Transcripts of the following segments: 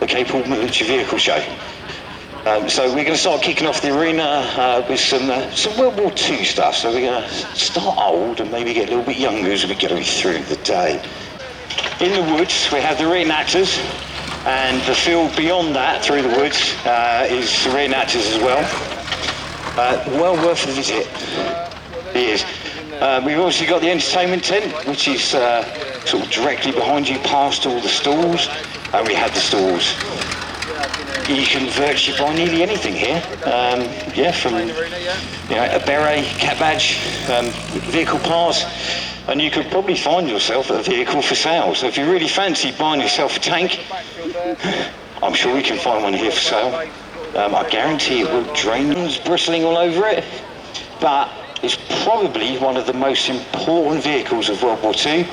Capel Military Vehicle Show. So we're going to start kicking off the arena with some World War II stuff. So we're going to start old and maybe get a little bit younger as we go through the day. In the woods, we have the reenactors, and the field beyond that, through the woods, is the reenactors as well. Well worth a visit. It is. We've also got the entertainment tent, which is sort of directly behind you, past all the stalls. And we have the stalls. You can virtually buy nearly anything here. Yeah, from a beret, cat badge, vehicle parts, and you could probably find yourself a vehicle for sale. So if you really fancy buying yourself a tank, I'm sure we can find one here for sale. I guarantee it will drain, bristling all over it, but it's probably one of the most important vehicles of World War II,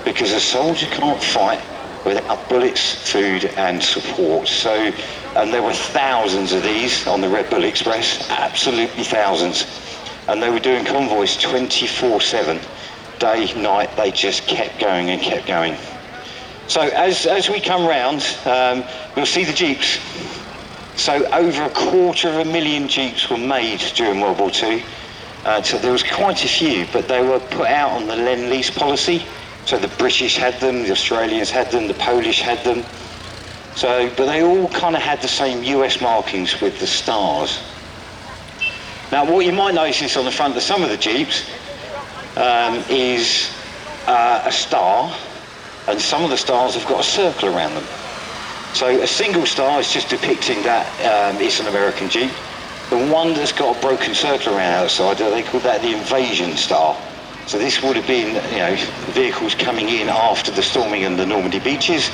because a soldier can't fight without bullets, food and support. So, and there were thousands of these on the Red Bull Express, absolutely thousands. And they were doing convoys 24/7, day, night, they just kept going and kept going. So as we come round, we'll see the Jeeps. So over 250,000 Jeeps were made during World War II. So there was quite a few, but they were put out on the Lend-Lease policy. So the British had them, the Australians had them, the Polish had them. So, but they all kind of had the same US markings with the stars. Now what you might notice on the front of some of the Jeeps is a star, and some of the stars have got a circle around them. So a single star is just depicting that it's an American Jeep. The one that's got a broken circle around the outside, they call that the invasion star. So this would have been, vehicles coming in after the storming of the Normandy beaches,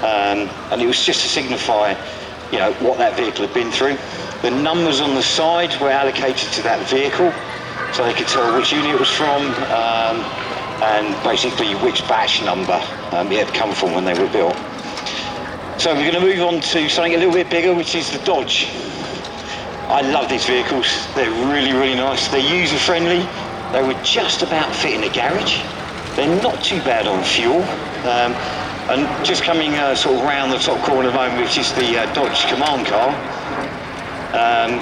and it was just to signify, what that vehicle had been through. The numbers on the side were allocated to that vehicle, so they could tell which unit it was from, and basically which batch number it had come from when they were built. So we're going to move on to something a little bit bigger, which is the Dodge. I love these vehicles. They're really, really nice. They're user-friendly. They would just about fit in a garage. They're not too bad on fuel. And just coming sort of round the top corner at the moment, which is the Dodge Command car.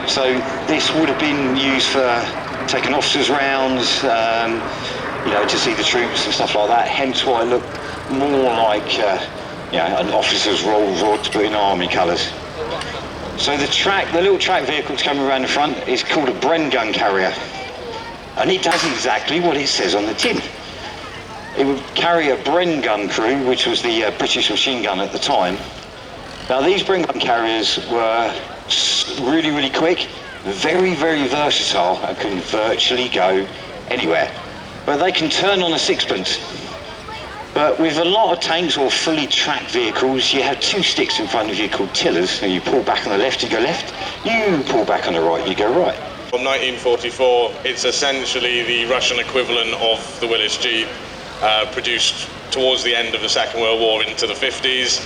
So this would have been used for taking officers' rounds, to see the troops and stuff like that. Hence why it looked more like an officer's Rolls Royce, but in army colours. So the little track vehicle that's coming around the front is called a Bren gun carrier. And it does exactly what it says on the tin. It would carry a Bren gun crew, which was the British machine gun at the time. Now these Bren gun carriers were really, really quick, very, very versatile, and can virtually go anywhere. But they can turn on a sixpence. But with a lot of tanks or fully tracked vehicles, you have two sticks in front of you called tillers, and you pull back on the left, you go left, you pull back on the right, you go right. From 1944, it's essentially the Russian equivalent of the Willys Jeep, produced towards the end of the Second World War into the 50s.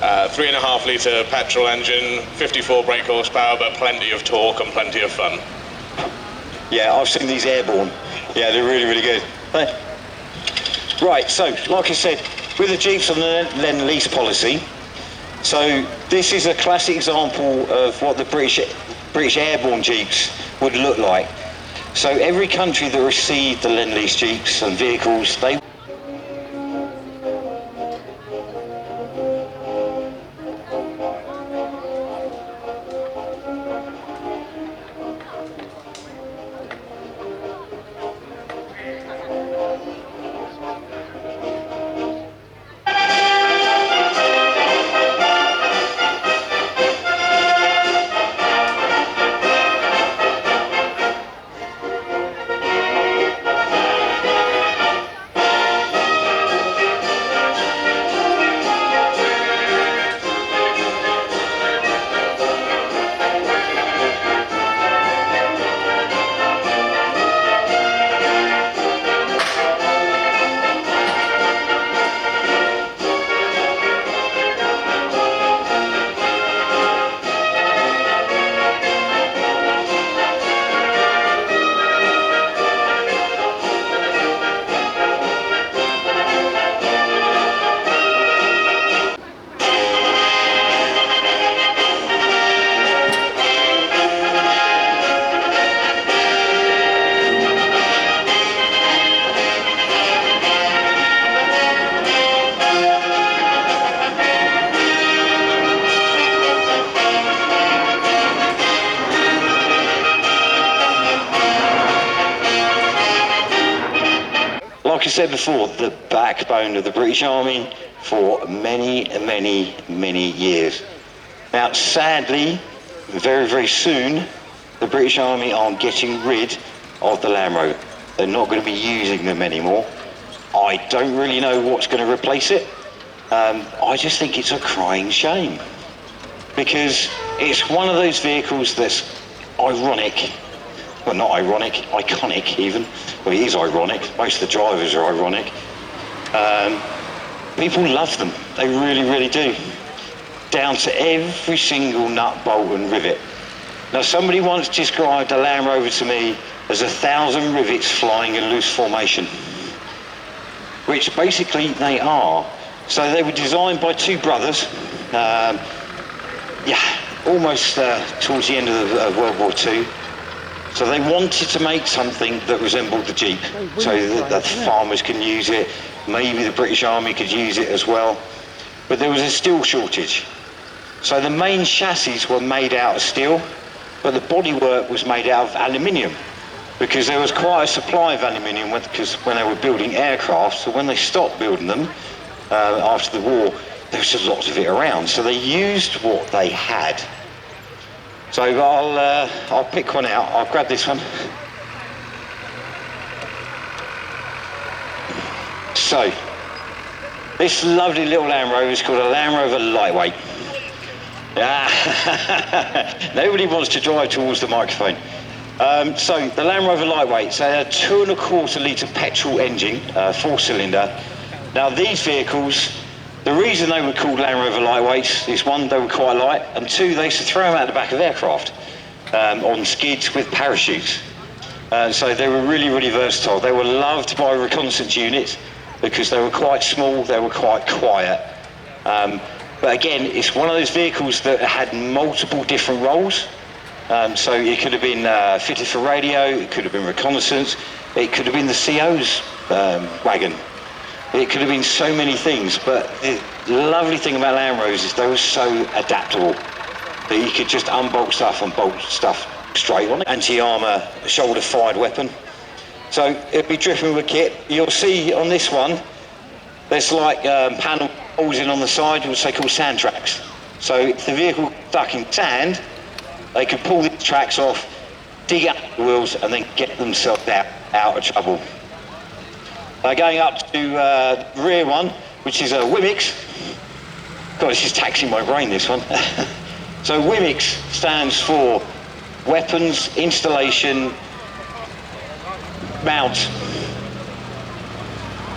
3.5 litre petrol engine, 54 brake horsepower, but plenty of torque and plenty of fun. Yeah, I've seen these airborne. Yeah, they're really, really good. Right, so like I said, with the Jeeps on the Lend-Lease policy, so this is a classic example of what the British airborne Jeeps would look like. So every country that received the Lend-Lease Jeeps and vehicles, they like I said before, the backbone of the British Army for many, many, many years. Now, sadly, very, very soon, the British Army are getting rid of the Land Rover. They're not going to be using them anymore. I don't really know what's going to replace it. I just think it's a crying shame, because it's one of those vehicles that's ironic. Well, not ironic, iconic even. Well, it is ironic. Most of the drivers are ironic. People love them. They really, really do. Down to every single nut, bolt and rivet. Now, somebody once described a Land Rover to me as 1,000 rivets flying in loose formation, which basically they are. So they were designed by two brothers, almost towards the end of World War II. So they wanted to make something that resembled the Jeep, so that farmers can use it, maybe the British Army could use it as well. But there was a steel shortage. So the main chassis were made out of steel, but the bodywork was made out of aluminium, because there was quite a supply of aluminium because when they were building aircraft. So when they stopped building them after the war, there was just lots of it around. So they used what they had. So I'll pick one out. I'll grab this one. So this lovely little Land Rover is called a Land Rover Lightweight. Nobody wants to drive towards the microphone. So the Land Rover Lightweight, so a 2.25 litre petrol engine, 4-cylinder. Now these vehicles, the reason they were called Land Rover Lightweights is one, they were quite light, and two, they used to throw them out the back of aircraft on skids with parachutes. So they were really, really versatile. They were loved by reconnaissance units because they were quite small, they were quite quiet. But again, it's one of those vehicles that had multiple different roles. So it could have been fitted for radio, it could have been reconnaissance, it could have been the CO's wagon. It could have been so many things, but the lovely thing about Land Rovers is they were so adaptable that you could just unbolt stuff and bolt stuff straight on it. Anti-armour shoulder-fired weapon. So it'll be dripping with kit. You'll see on this one, there's like panel holes in on the side, which they call sand tracks. So if the vehicle stuck in sand, they could pull these tracks off, dig out the wheels, and then get themselves out of trouble. Going up to the rear one, which is a WIMIX. God, this is taxing my brain, this one. So WIMIX stands for Weapons Installation Mount.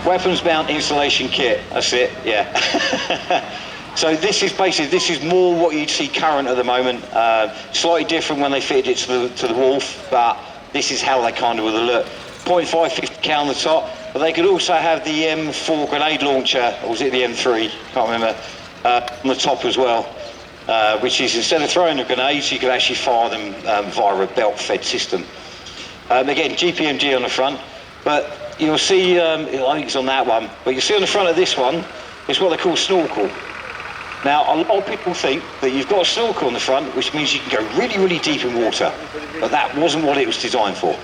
Weapons Mount Installation Kit, that's it, yeah. So this is more what you'd see current at the moment. Slightly different when they fitted it to the Wolf, but this is how they kind of would look. 0.5 50 cal on the top, but they could also have the M4 grenade launcher, or was it the M3? Can't remember, on the top as well, which is instead of throwing the grenades, you could actually fire them via a belt-fed system. Again, GPMG on the front, but you'll see, I think it's on that one, but you'll see on the front of this one, is what they call snorkel. Now, a lot of people think that you've got a snorkel on the front, which means you can go really, really deep in water, but that wasn't what it was designed for.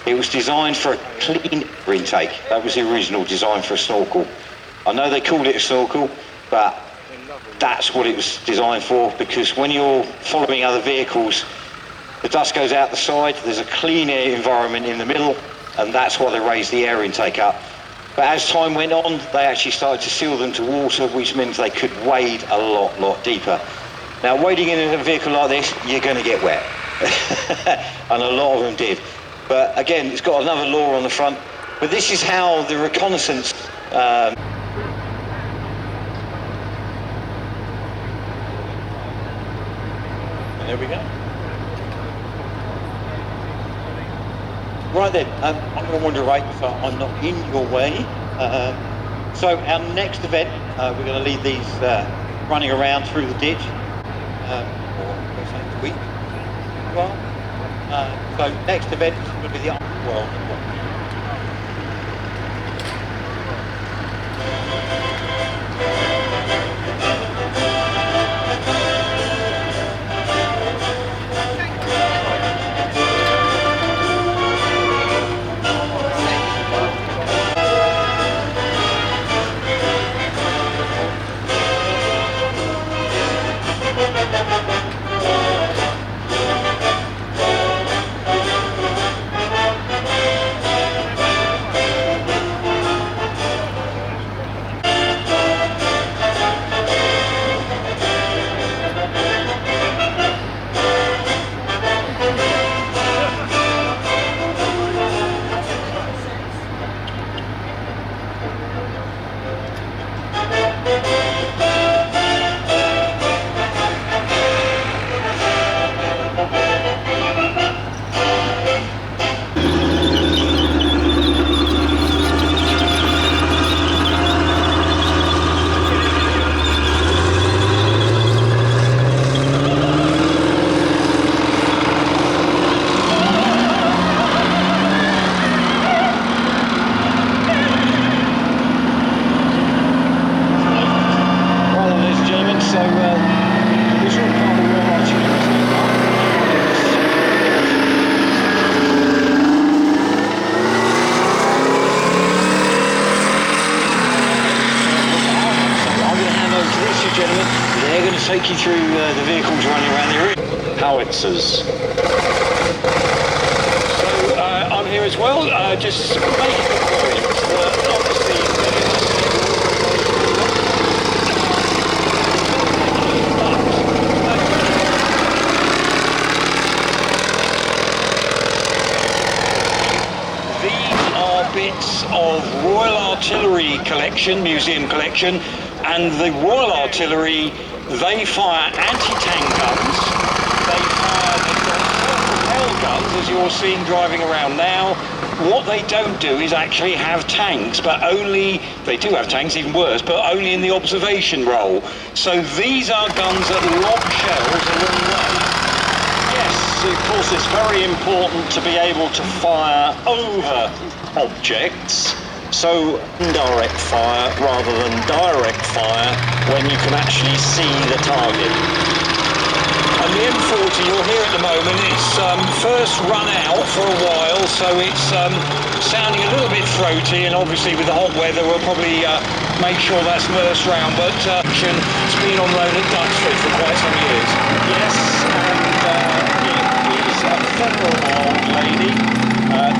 It was designed for a clean air intake. That was the original design for a snorkel. I know they called it a snorkel, but that's what it was designed for, because when you're following other vehicles, the dust goes out the side, there's a clean air environment in the middle, and that's why they raised the air intake up. But as time went on, they actually started to seal them to water, which means they could wade a lot deeper. Now, wading in a vehicle like this, you're going to get wet. And a lot of them did. But again, it's got another law on the front. But this is how the reconnaissance... There we go. Right then, I'm going to wander away so I'm not in your way. So our next event, we're going to leave these running around through the ditch, or next week. Well, so next event is going to be the World. take you through the vehicles running around the area. Howitzers. So I'm here as well, just making the point that obviously these are bits of Royal Artillery collection, museum collection, and the Royal Artillery, they fire anti-tank guns, they've got self-propel guns, as you're seeing driving around now. What they don't do is actually have tanks, but only, they do have tanks, even worse, but only in the observation role. So these are guns that lob shells a long way. Yes, of course it's very important to be able to fire over objects. So indirect fire rather than direct fire when you can actually see the target. And the M40 you're here at the moment, it's first run out for a while, so it's sounding a little bit throaty, and obviously with the hot weather we'll probably make sure that's nursed round, but it's been on loan at Duxford for quite some years. Yes, and it is a venerable old lady.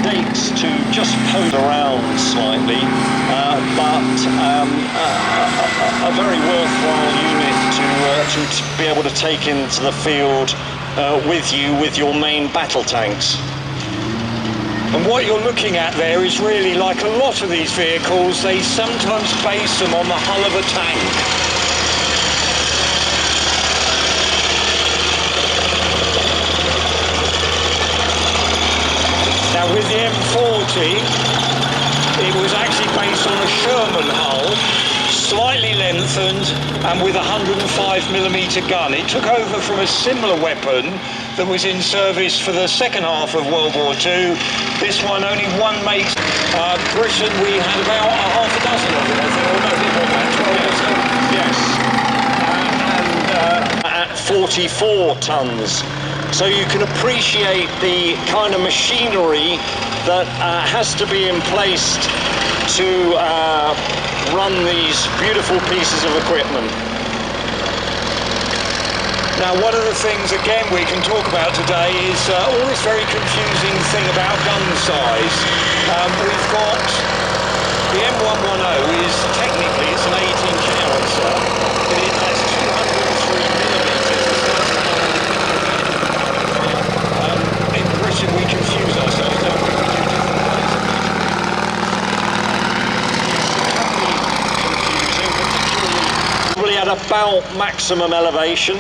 Dates to just poke around slightly, but a very worthwhile unit to be able to take into the field with you with your main battle tanks. And what you're looking at there is really, like a lot of these vehicles, they sometimes base them on the hull of a tank. Now with the M40, it was actually based on a Sherman hull, slightly lengthened and with a 105mm gun. It took over from a similar weapon that was in service for the second half of World War II. This one, only one makes. Britain, we had about half a dozen of them, I think, or no, about 12 or so. Yes. At 44 tons. So you can appreciate the kind of machinery that has to be in place to run these beautiful pieces of equipment. Now, one of the things, again, we can talk about today is all this very confusing thing about gun size. We've got the M110 is technically, it's an 18-inch howitzer, but it has 203mm. In Britain, we confuse ourselves, don't we? Probably at about maximum elevation.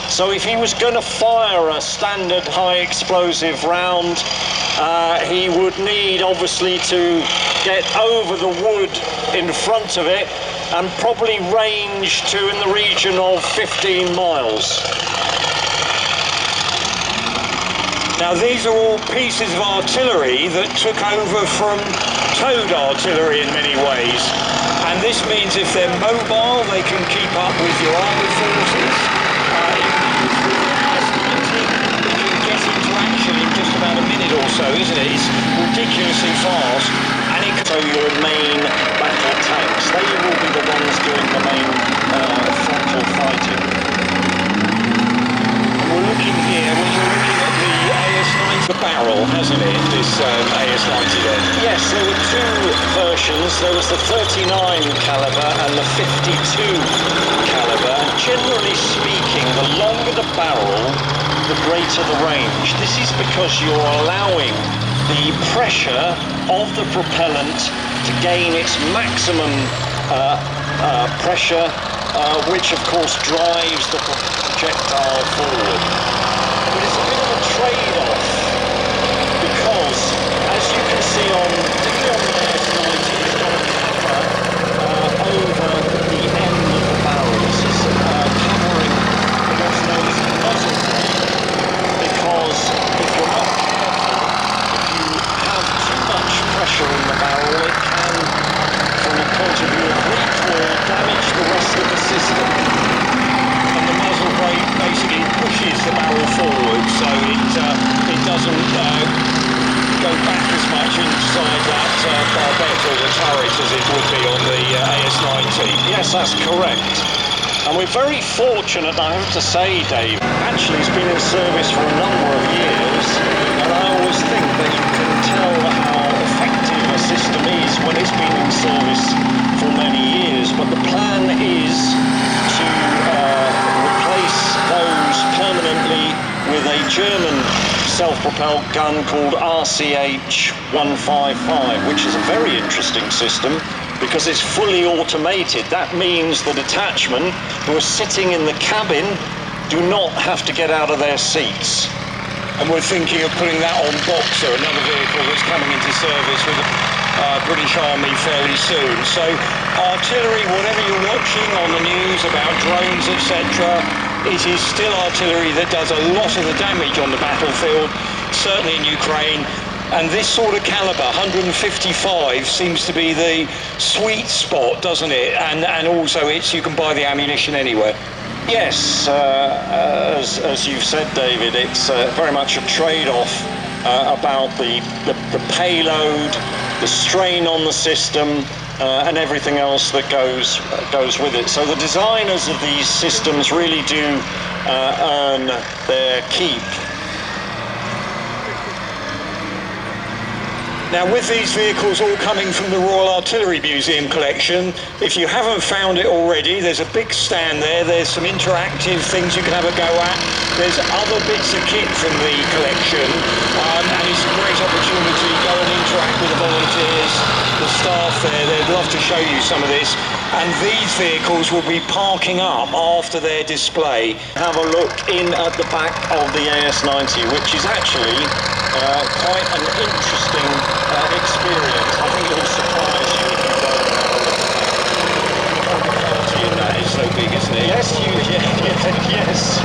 So if he was going to fire a standard high explosive round, he would need obviously to get over the wood in front of it and probably range to in the region of 15 miles. Now these are all pieces of artillery that took over from towed artillery in many ways. And this means if they're mobile, they can keep up with your armoured forces. You can get into action in just about a minute or so, isn't it? It's ridiculously fast. And it So your main battle tanks, they will be the ones doing the main frontal fighting. we're looking here, when we're looking at the AS-90 barrel, hasn't it, this AS-90 there? Yes, there were two versions. There was the 39 caliber and the 52 caliber. Generally speaking, the longer the barrel, the greater the range. This is because you're allowing the pressure of the propellant to gain its maximum pressure, which of course drives the projectile forward. But it's a bit of a trade-off because, as you can see particularly on the AS-90, it's got a cover over the end of the barrel. This is covering what's known as the muzzle brake, because if you're not careful, if you have too much pressure in the barrel, it can, from the point of view of recoil, damage the rest of the system. And the muzzle brake basically pushes the barrel forward, so it doesn't go back as much inside that barbette or the turret as it would be on the AS-90. Yes, that's correct. And we're very fortunate, I have to say, Dave. Actually, it's been in service for a number of years, and I always think that you can tell how effective a system is when it's been in service for many years. But the plan is to replace those permanently with a German self-propelled gun called RCH 155, which is a very interesting system because it's fully automated. That means the detachment who are sitting in the cabin do not have to get out of their seats. And we're thinking of putting that on Boxer, another vehicle that's coming into service with the British Army fairly soon. So artillery, whatever you're watching on the news about drones, etc., it is still artillery that does a lot of the damage on the battlefield, certainly in Ukraine. And this sort of caliber, 155, seems to be the sweet spot, doesn't it? And also you can buy the ammunition anywhere. Yes, as you've said, David, it's very much a trade-off about the payload, the strain on the system, and everything else that goes with it. So the designers of these systems really do earn their keep. Now, with these vehicles all coming from the Royal Artillery Museum collection, if you haven't found it already, there's a big stand there. There's some interactive things you can have a go at. There's other bits of kit from the collection, and it's a great opportunity to go and interact with the volunteers, the staff there. They'd love to show you some of this. And these vehicles will be parking up after their display. Have a look in at the back of the AS90, which is actually quite an interesting experience. I think it will surprise you if you don't know. The quality in that is so big, isn't it? Yes, yes.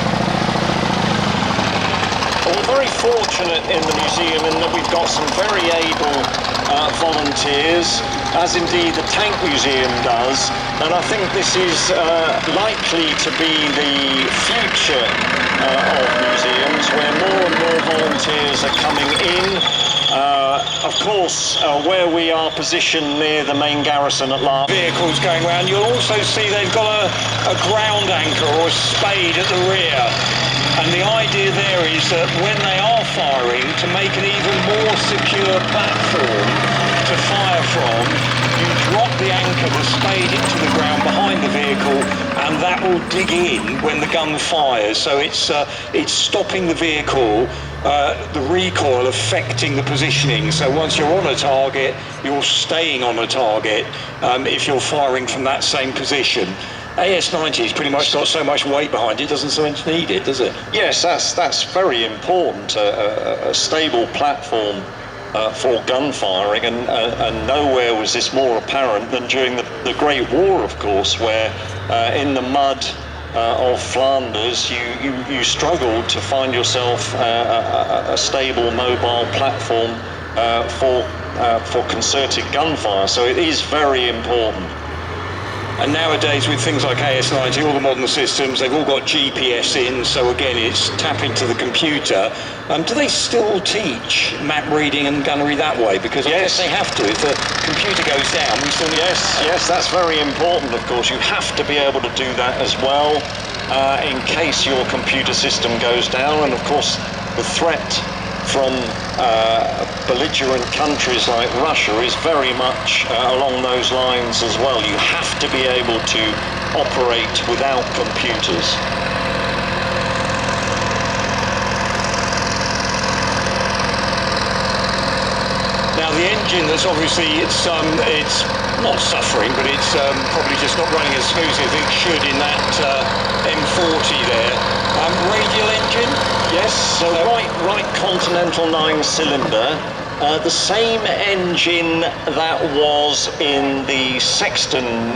Well, we're very fortunate in the museum in that we've got some very able volunteers, as indeed the Tank Museum does, and I think this is likely to be the future of museums, where more and more volunteers are coming in. Of course, where we are positioned near the main garrison at Lark. Vehicles going around, you'll also see they've got a ground anchor or a spade at the rear. And the idea there is that when they are firing, to make an even more secure platform to fire from, you drop the anchor, the spade, into the ground behind the vehicle, and that will dig in when the gun fires. So it's stopping the vehicle, the recoil affecting the positioning. So once you're on a target, you're staying on a target if you're firing from that same position. AS90's pretty much got so much weight behind it, doesn't so much need it, does it? Yes, that's very important. A stable platform for gun firing, and nowhere was this more apparent than during the Great War, of course, where in the mud of Flanders you struggled to find yourself a stable mobile platform for concerted gunfire. So it is very important. And nowadays, with things like AS90, all the modern systems, they've all got GPS in, so again, it's tapping to the computer. Do they still teach map reading and gunnery that way? Because I guess they have to. If the computer goes down, we still need... Yes, that's very important, of course. You have to be able to do that as well, in case your computer system goes down. And of course, the threat from belligerent countries like Russia is very much along those lines as well. You have to be able to operate without computers. Now the engine, that's obviously it's not suffering, but it's probably just not running as smoothly as it should in that M40 there. Radial engine, yes. So right Continental 9-cylinder, the same engine that was in the Sexton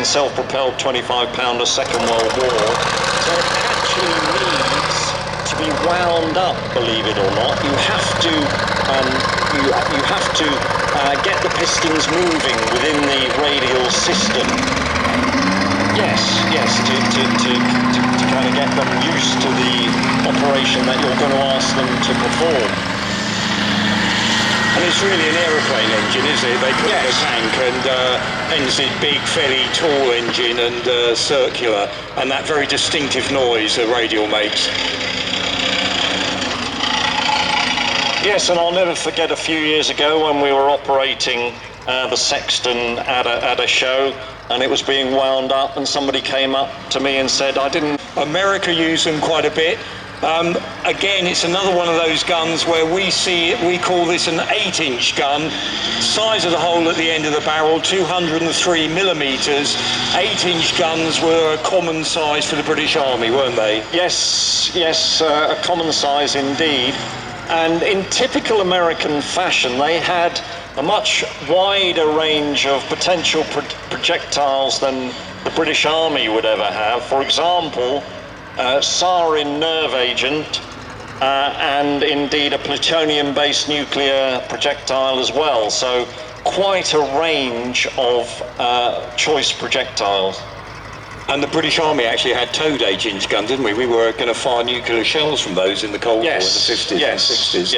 self-propelled 25-pounder Second World War. So it actually needs to be wound up, believe it or not. You have to you have to get the pistons moving within the radial system. Yes, to kind of get them used to the operation that you're going to ask them to perform. And it's really an aeroplane engine, isn't it? They put in a tank, and hence its big, fairly tall engine and circular, and that very distinctive noise the radial makes. Yes, and I'll never forget a few years ago when we were operating the Sexton at a show, and it was being wound up, and somebody came up to me and said, America use them quite a bit. Again, it's another one of those guns where we call this an 8-inch gun. Size of the hole at the end of the barrel, 203 millimeters. 8-inch guns were a common size for the British Army, weren't they? Yes, a common size indeed. And in typical American fashion, they had a much wider range of potential projectiles than the British Army would ever have. For example, sarin nerve agent, and indeed a plutonium-based nuclear projectile as well. So quite a range of choice projectiles. And the British Army actually had towed 8-inch guns, didn't we? We were going to fire nuclear shells from those in the Cold War in the 50s and 60s.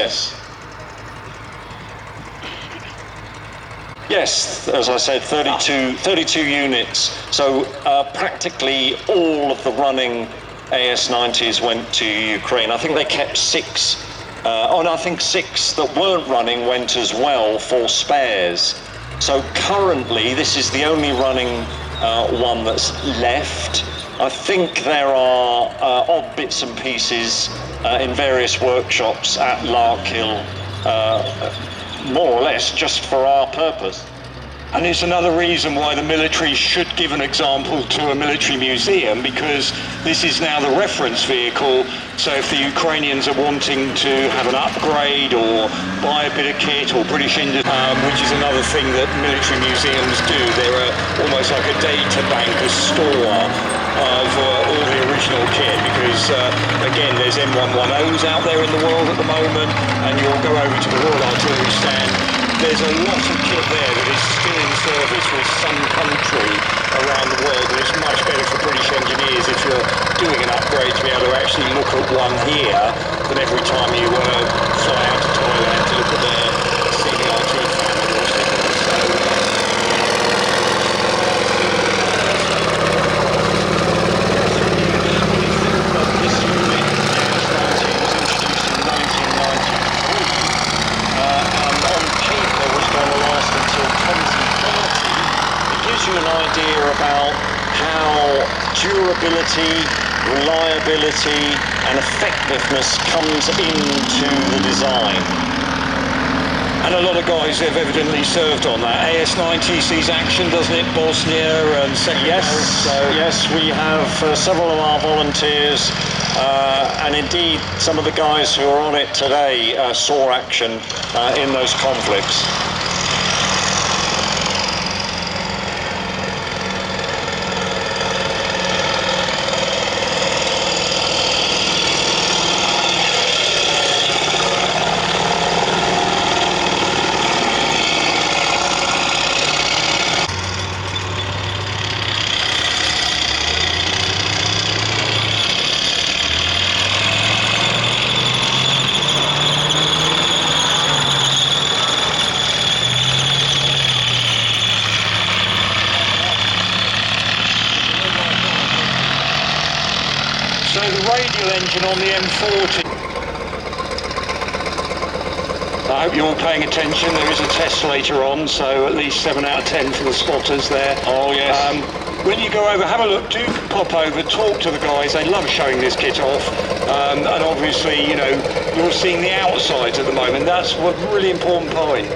Yes, as I said, 32 units. So practically all of the running AS-90s went to Ukraine. I think they kept 6. And I think 6 that weren't running went as well for spares. So currently, this is the only running one that's left. I think there are odd bits and pieces in various workshops at Larkhill, more or less just for our purpose. And it's another reason why the military should give an example to a military museum, because this is now the reference vehicle. So if the Ukrainians are wanting to have an upgrade or buy a bit of kit or British industry, which is another thing that military museums do, they're almost like a data bank, a store of all the original kit, because again, there's M110s out there in the world at the moment, and you'll go over to the Royal Artillery stand. There's a lot of kit there that is still in service with some country around the world, and it's much better for British engineers if you're doing an upgrade to be able to actually look at one here than every time you fly out to Thailand to look at their CBRT family or something. This unit, AS-90, was introduced in 1993. And on paper was going to last until 2030. It gives you an idea about how durability, reliability and effectiveness comes into the design. And a lot of guys have evidently served on that. AS-90 sees action, doesn't it? Bosnia and Yes, we have several of our volunteers, and indeed some of the guys who are on it today saw action in those conflicts. So the radial engine on the M40. I hope you're all paying attention. There is a test later on, so at least 7 out of 10 for the spotters there. Oh yes. When you go over, have a look, do pop over, talk to the guys. They love showing this kit off. And obviously, you know, you're seeing the outsides at the moment. That's a really important point.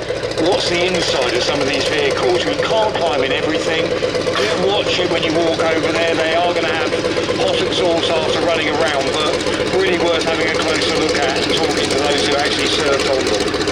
What's the inside of some of these vehicles? We can't climb in everything. Do watch it when you walk over there. They are going to have hot exhaust after running around, but really worth having a closer look at and talking to those who actually served on them.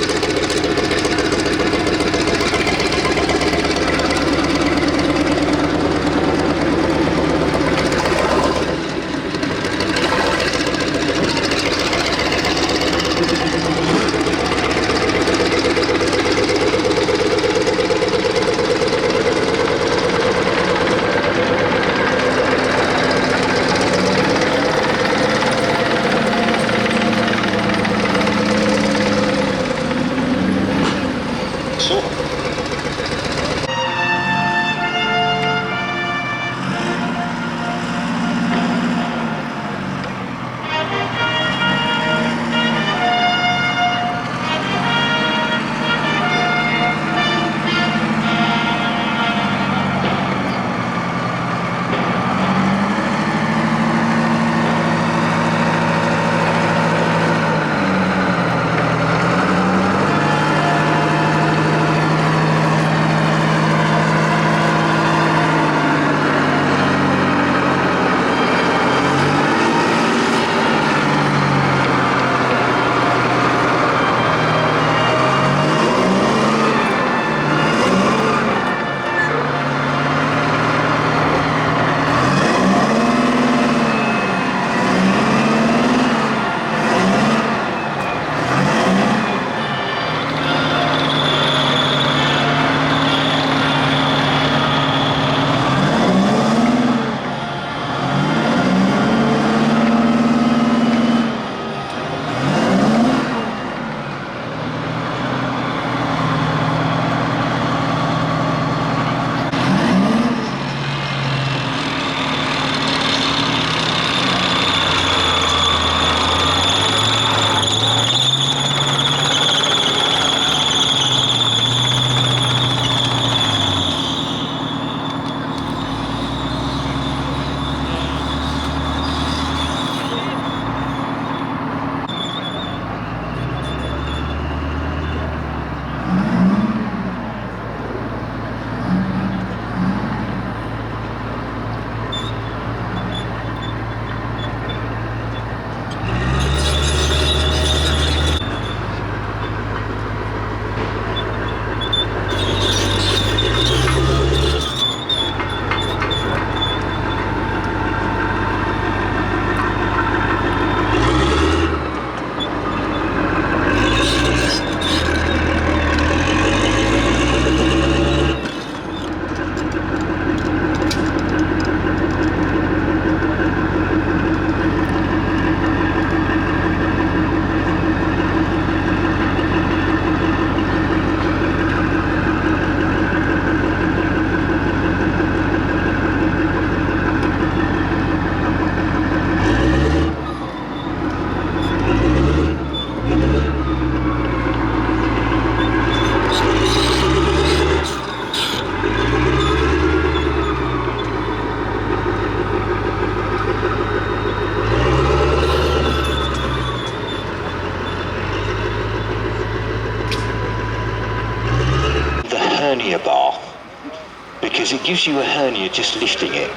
is it gives you a hernia just lifting it.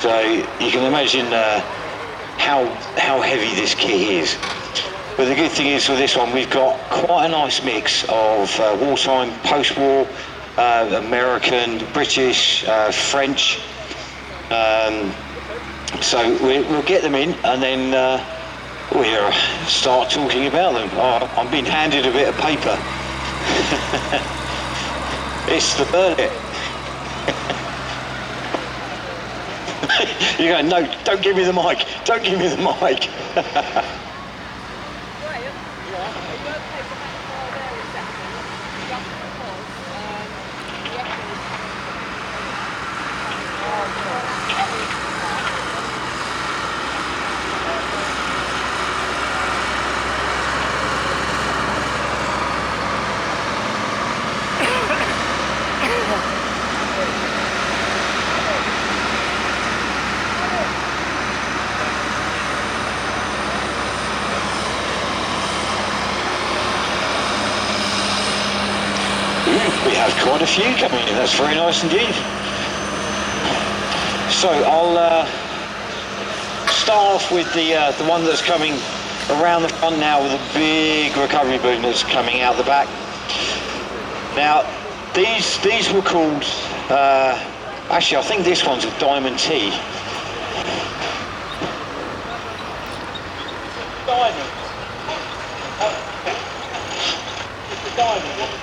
So you can imagine how heavy this kit is. But the good thing is with this one, we've got quite a nice mix of wartime, post-war, American, British, French. So we'll get them in, and then we'll start talking about them. I'm being handed a bit of paper. It's the bullet. You go, no, don't give me the mic. Don't give me the mic. We have quite a few coming in, that's very nice indeed. So I'll start off with the one that's coming around the front now, with a big recovery boom that's coming out the back. Now these were called, actually I think this one's a Diamond T. Diamond. It's a diamond.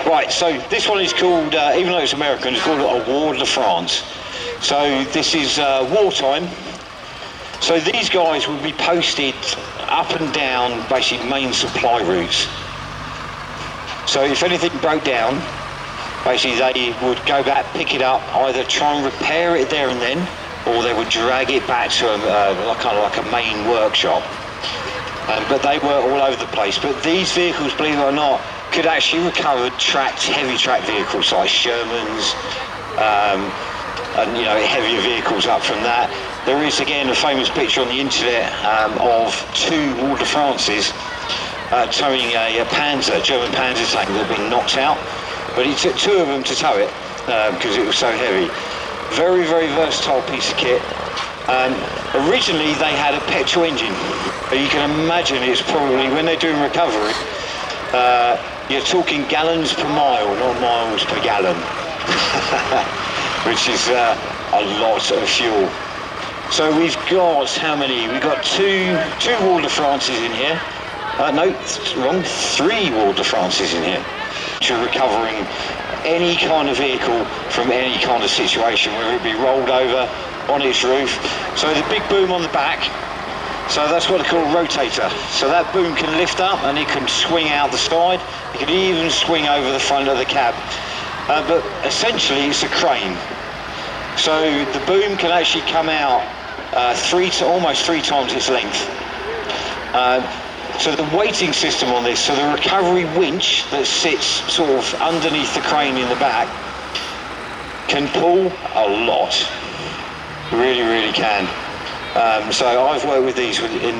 Right, so this one is called, even though it's American, it's called a Ward de France. So this is wartime. So these guys would be posted up and down basically main supply routes. So if anything broke down, basically they would go back, pick it up, either try and repair it there and then, or they would drag it back to kind of like a main workshop. But they were all over the place. But these vehicles, believe it or not, could actually recover heavy tracked vehicles like Shermans, and heavier vehicles up from that. There is again a famous picture on the internet of two Ward de France's towing a German Panzer tank that had been knocked out. But it took two of them to tow it because it was so heavy. Very, very versatile piece of kit. Originally they had a petrol engine. You can imagine it's probably, when they're doing recovery, you're talking gallons per mile, not miles per gallon, which is a lot of fuel. So we've got, how many? We've got two Ward de France's in here. No, wrong, 3 Ward de France's in here. To recovering any kind of vehicle from any kind of situation, whether it be rolled over on its roof. So the big boom on the back, so that's what they call a rotator. So that boom can lift up and it can swing out the side. It can even swing over the front of the cab. But essentially it's a crane. So the boom can actually come out almost three times its length. So the weighting system on this, so the recovery winch that sits sort of underneath the crane in the back, can pull a lot. Really, really can. So I've worked with these in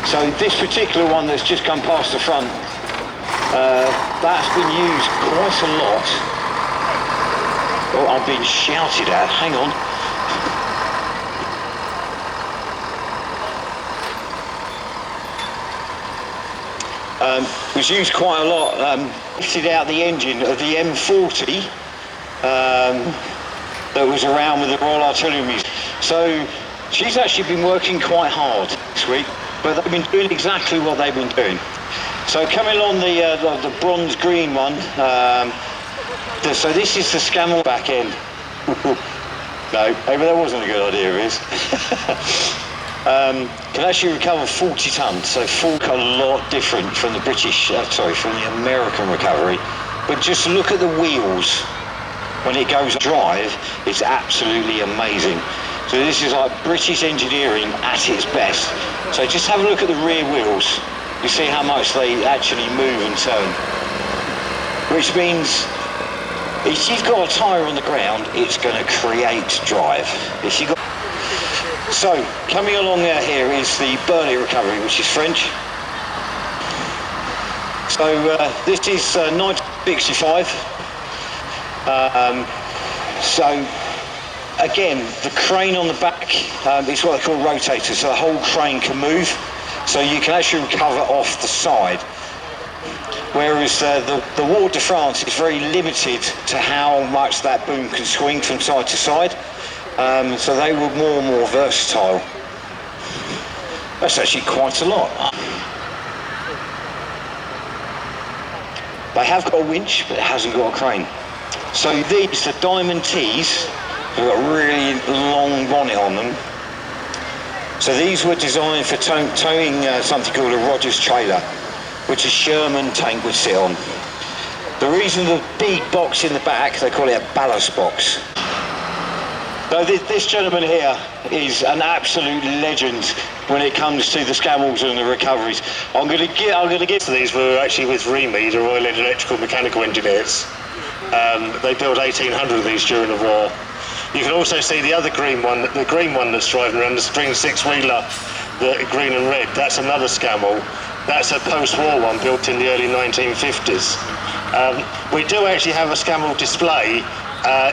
so this particular one that's just come past the front, that's been used quite a lot. Oh, I'm being shouted at, hang on. Was used quite a lot, lifted out the engine of the M40 that was around with the Royal Artillery. So she's actually been working quite hard this week, but they've been doing exactly what they've been doing. So coming along the bronze green one, so this is the Scamel back end. No, maybe that wasn't a good idea, it is. Can actually recover 40 tonnes, so a lot different from the from the American recovery. But just look at the wheels when it goes drive, it's absolutely amazing. So this is like British engineering at its best. So just have a look at the rear wheels. You see how much they actually move and turn. Which means if you've got a tyre on the ground, it's going to create drive. If you've got So, coming along out here is the Burnett recovery, which is French. So, this is 1965. So, again, the crane on the back is what they call rotators, so the whole crane can move, so you can actually recover off the side. Whereas the Ward de France is very limited to how much that boom can swing from side to side. So they were more versatile. That's actually quite a lot. They have got a winch, but it hasn't got a crane. So these, the Diamond T's, have got a really long bonnet on them. So these were designed for towing something called a Rogers trailer, which a Sherman tank would sit on. The reason the big box in the back, they call it a ballast box. So this gentleman here is an absolute legend when it comes to the Scammells and the recoveries. I'm going to get So these were actually with REME, the Royal Electrical Mechanical Engineers. They built 1,800 of these during the war. You can also see the other green one that's driving around, the string six-wheeler, the green and red. That's another Scammell. That's a post-war one built in the early 1950s. We do actually have a Scammell display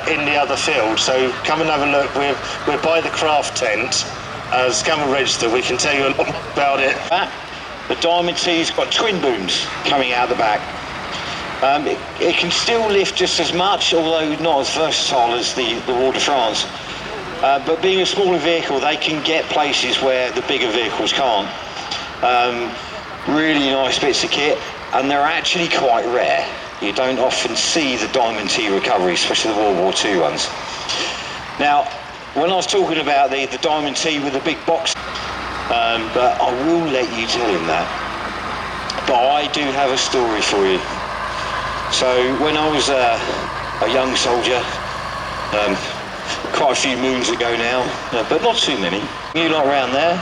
in the other field, so come and have a look. We're by the craft tent, Scammell Register. We can tell you a lot about it. The Diamond T's got twin booms coming out the back. It can still lift just as much, although not as versatile as the Ward de France. But being a smaller vehicle, they can get places where the bigger vehicles can't. Really nice bits of kit, and they're actually quite rare. You don't often see the Diamond T recovery, especially the World War II ones. Now, when I was talking about the Diamond T with the big box, but I will let you tell him that. But I do have a story for you. So when I was a young soldier, quite a few moons ago now, but not too many, you lot around there.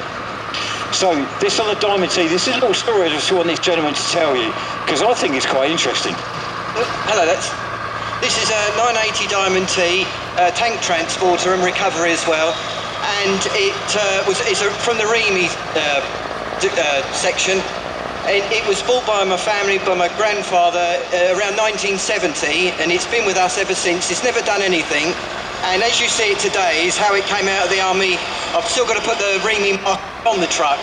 So this on the Diamond T, this is a little story I just want this gentleman to tell you, because I think it's quite interesting. Hello, this is a 980 Diamond T, tank transporter and recovery as well, and it's from the REME section. It was bought by my family, by my grandfather, around 1970, and it's been with us ever since. It's never done anything, and as you see it today is how it came out of the army. I've still got to put the REME mark on the truck.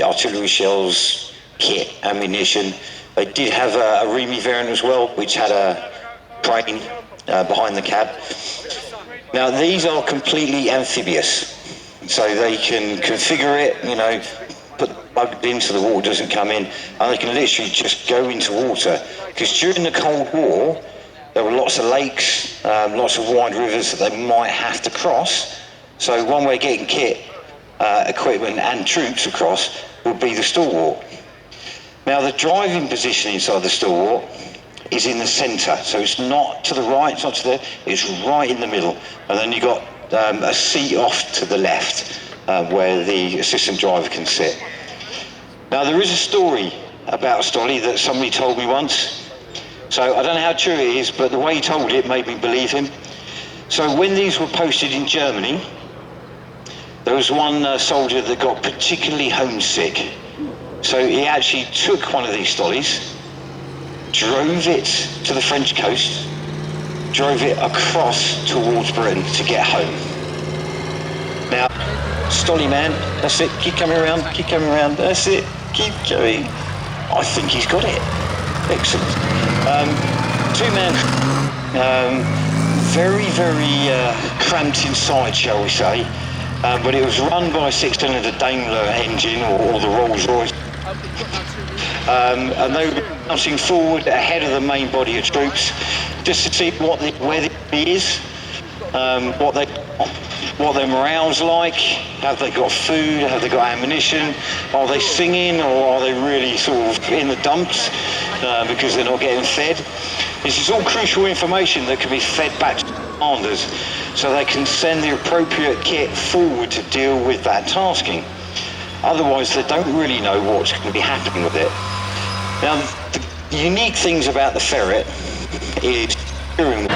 Artillery shells, kit, ammunition. They did have a REME variant as well, which had a crane behind the cab. Now these are completely amphibious, so they can configure it, you know, put the plug in so the water doesn't come in, and they can literally just go into water. Because during the Cold War, there were lots of lakes, lots of wide rivers that they might have to cross. So one way of getting kit, equipment and troops across would be the stalwart. Now the driving position inside the stalwart is in the centre, so it's not to the right, it's not to the, it's right in the middle, and then you've got a seat off to the left where the assistant driver can sit. Now there is a story about Stolly that somebody told me once, so I don't know how true it is, but the way he told it made me believe him. So when these were posted in Germany, there was one soldier that got particularly homesick. So he actually took one of these Stollys, drove it to the French coast, drove it across towards Britain to get home. Now, Stolly man, that's it, keep coming around, that's it, keep going. I think he's got it. Excellent. Two men, very cramped inside, shall we say. But it was run by a six-cylinder Daimler engine or the Rolls-Royce. And they were bouncing forward ahead of the main body of troops just to see where the enemy is, what they... what their morale's like. Have they got food? Have they got ammunition? Are they singing, or are they really sort of in the dumps because they're not getting fed? This is all crucial information that can be fed back to commanders so they can send the appropriate kit forward to deal with that tasking. Otherwise, they don't really know what's going to be happening with it. Now, the unique things about the ferret is during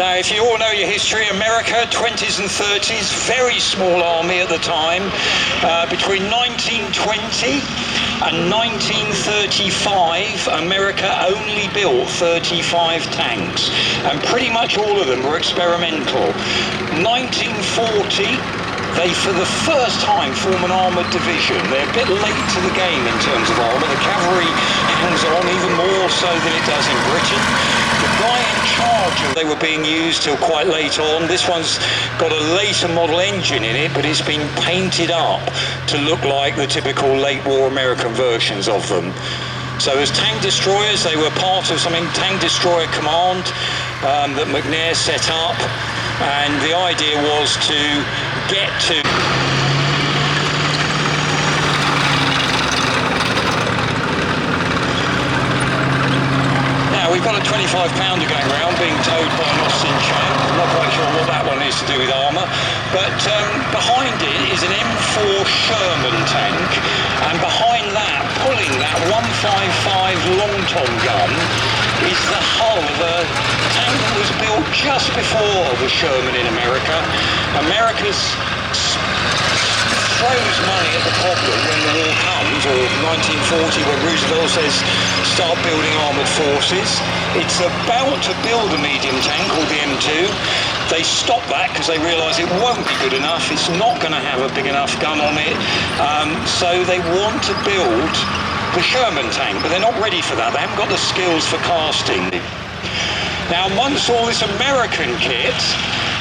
Now, if you all know your history, America, 20s and 30s, very small army at the time. Between 1920 and 1935, America only built 35 tanks, and pretty much all of them were experimental. 1940, they for the first time form an armoured division. They're a bit late to the game in terms of armour. The cavalry hangs on even more so than it does in Britain. The guy in charge of they were being used till quite late on. This one's got a later model engine in it, but it's been painted up to look like the typical late war American versions of them. So as tank destroyers, they were part of something, Tank Destroyer Command, that McNair set up, and the idea was to get to we've got a 25-pounder going around being towed by an Austin chain. I'm not quite sure what that one is to do with armour, but behind it is an M4 Sherman tank, and behind that, pulling that 155 Long Tom gun, is the hull of a tank that was built just before the Sherman in America. America's throws money at the problem when the war comes, or 1940 when Roosevelt says start building armoured forces. It's about to build a medium tank called the M2. They stop that because they realise it won't be good enough. It's not going to have a big enough gun on it. So they want to build the Sherman tank, but they're not ready for that. They haven't got the skills for casting. Now, once all this American kit,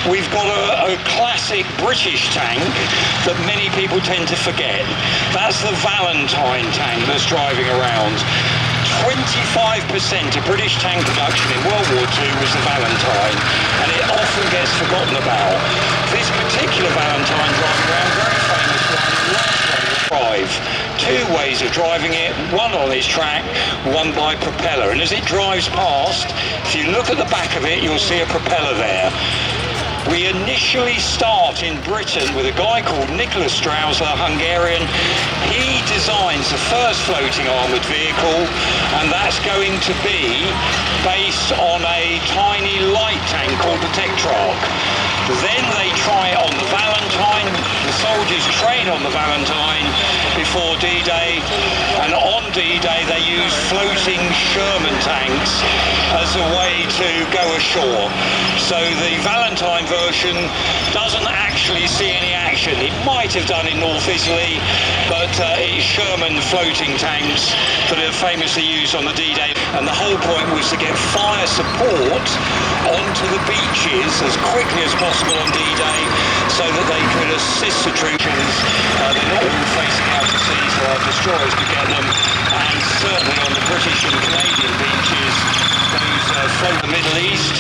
we've got a classic British tank that many people tend to forget. That's the Valentine tank that's driving around. 25% of British tank production in World War II was the Valentine, and it often gets forgotten about. This particular Valentine driving around, very famous one, last one to drive. Two ways of driving it, one on its track, one by propeller. And as it drives past, if you look at the back of it, you'll see a propeller there. We initially start in Britain with a guy called Nicholas Strauss, a Hungarian. He designs the first floating armoured vehicle, and that's going to be based on a tiny light tank called the Tetrarch. Then they try it on the Valentine. The soldiers train on the Valentine before D-Day, and on D-Day they use floating Sherman tanks as a way to go ashore. So the Valentine version doesn't actually see any action. It might have done in North Italy, but it's Sherman floating tanks that are famously used on the D-Day. And the whole point was to get fire support onto the beaches as quickly as possible on D-Day so that they could assist the troops. They're not all facing out to sea, so our destroyers could get them. And certainly on the British and Canadian beaches, those float the Middle East.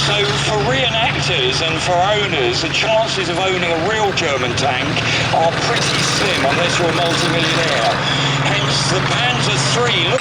So for reenactors and for owners, the chances of owning a real German tank are pretty slim unless you're a multi-millionaire. Hence the Panzer III.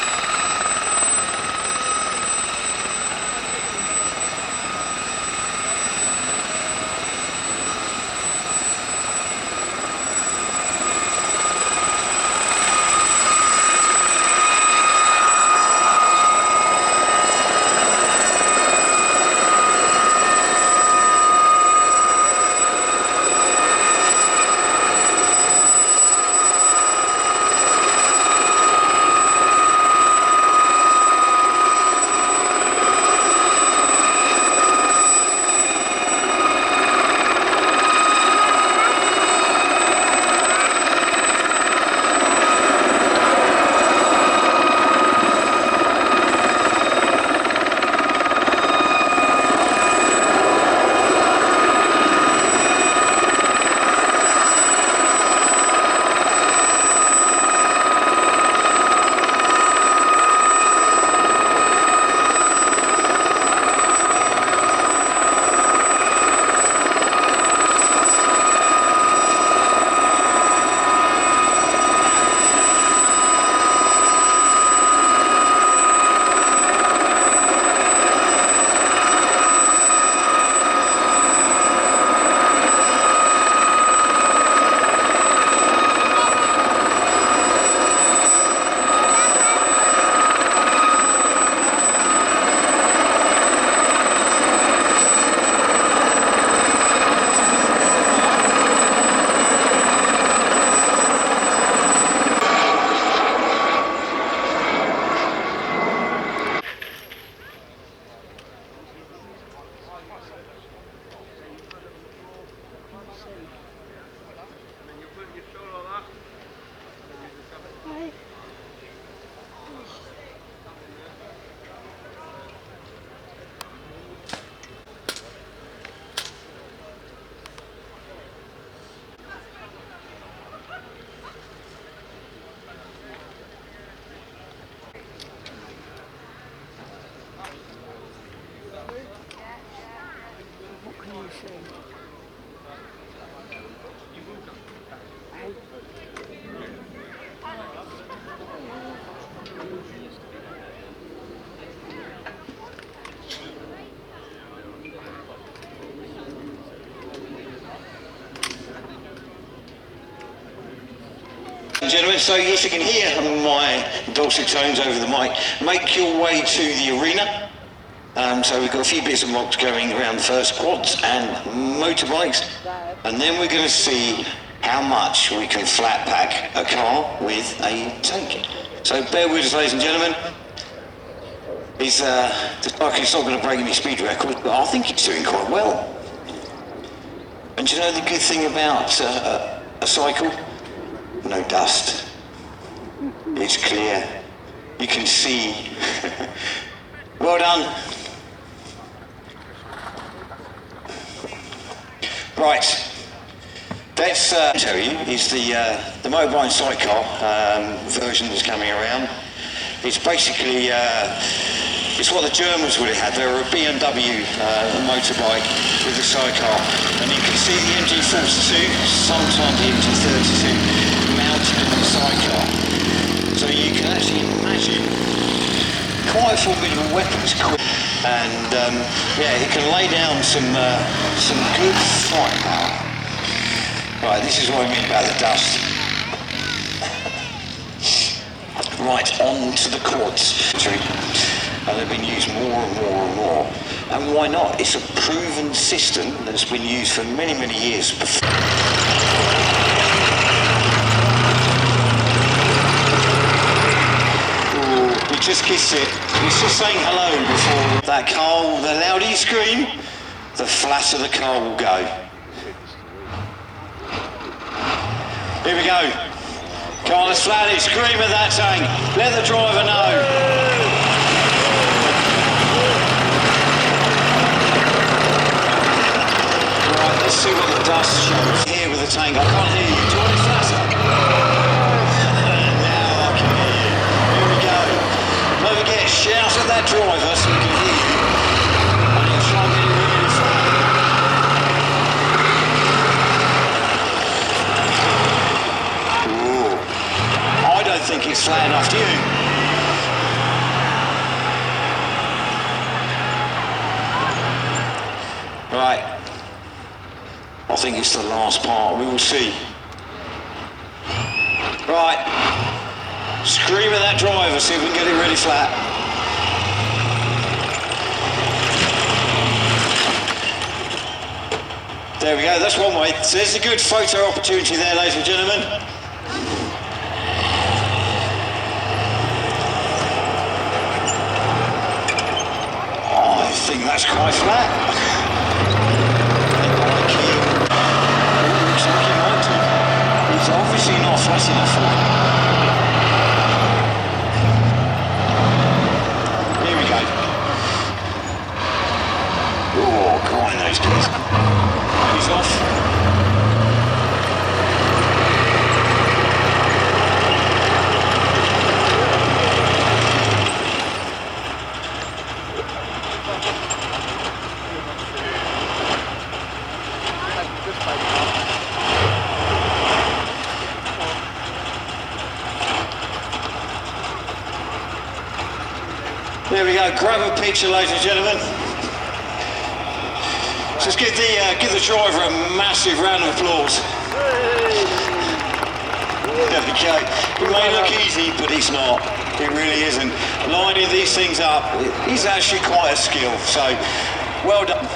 Gentlemen, so yes, you can hear my dulcet tones over the mic. Make your way to the arena. So we've got a few bits and bobs going around first, quads and motorbikes, and then we're going to see how much we can flat pack a car with a tank. So bear with us, ladies and gentlemen. He's not going to break any speed records, but I think he's doing quite well. And do you know the good thing about a cycle? No dust. It's clear. You can see. Well done. Right. That's tell you is the mobile sidecar version that's coming around. It's basically it's what the Germans would have had. They were a BMW motorbike with a sidecar, and you can see the MG42, sometimes the MG32, mounted on the sidecar. So you can actually imagine quite a formidable weapons, and yeah, it can lay down some good fight power. Right, this is what I mean about the dust. Right, on to the quads. And they've been used more and more and more. And why not? It's a proven system that's been used for many, many years before. Ooh, we just kissed it. It's just saying hello before that car, the louder you scream, the flatter the car will go. Here we go. Come on, let's flat it. Scream at that tank. Let the driver know. Right, let's see what the dust shows here with the tank. I can't hear you. Do you want it flatter? Now I can hear you. Here we go. Don't forget, shout at that driver so we can hear you. And let's try and get it really flat. I don't think it's flat enough, do you? Right. I think it's the last part. We will see. Right. Scream at that driver, see if we can get it really flat. There we go, that's one way. So there's a good photo opportunity there, ladies and gentlemen. I think that's quite flat. Looks like he might do. It's obviously not flat enough for him. Here we go. Oh, grind those keys. He's off. There we go, grab a picture, ladies and gentlemen. Just give the driver a massive round of applause. There we go. It may look easy, but it's not. It really isn't. Lining these things up is actually quite a skill, so well done.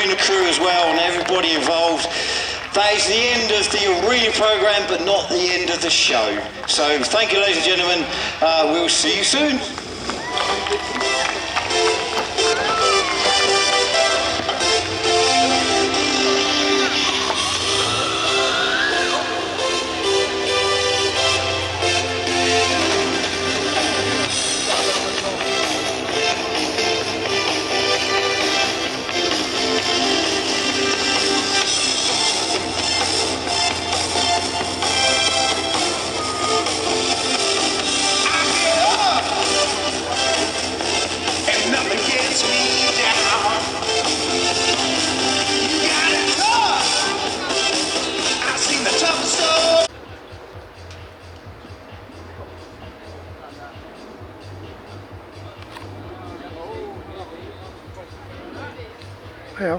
The crew as well and everybody involved. That is the end of the arena programme, but not the end of the show. So thank you, ladies and gentlemen. We'll see you soon. Yeah.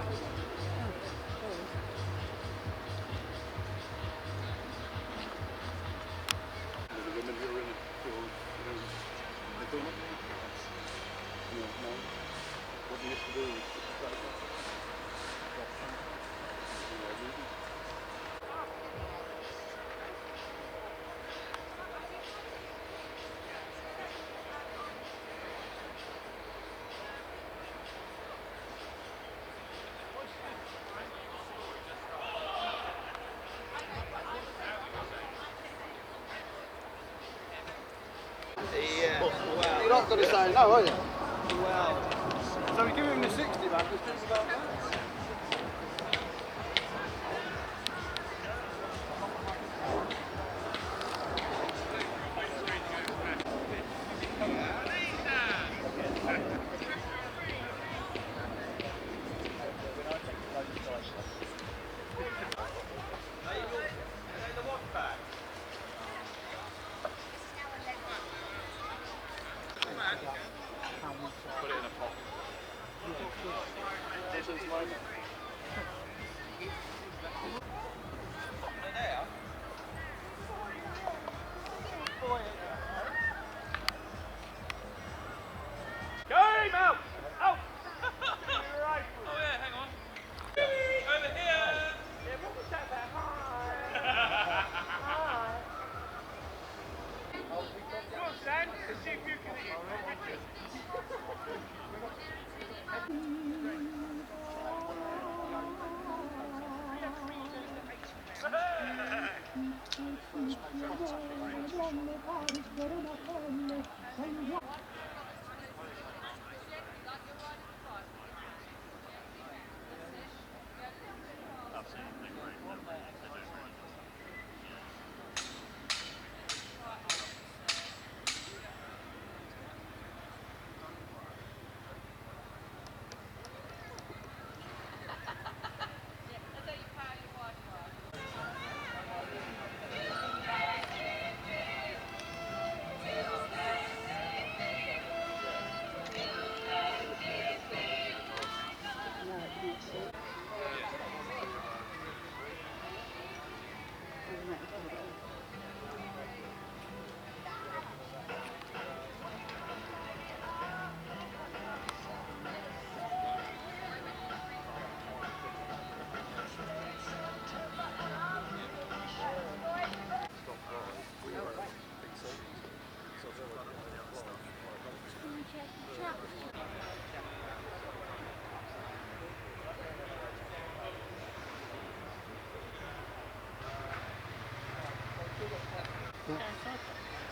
You're not going to say no, are you? Wow. So we give him the 60 back, let's think about that.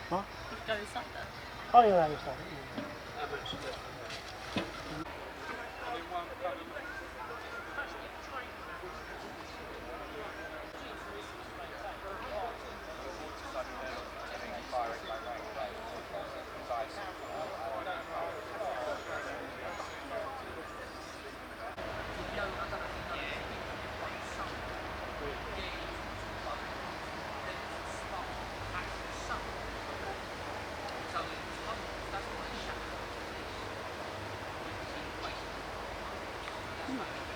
Huh? Go inside there. Oh yeah, I understand. No.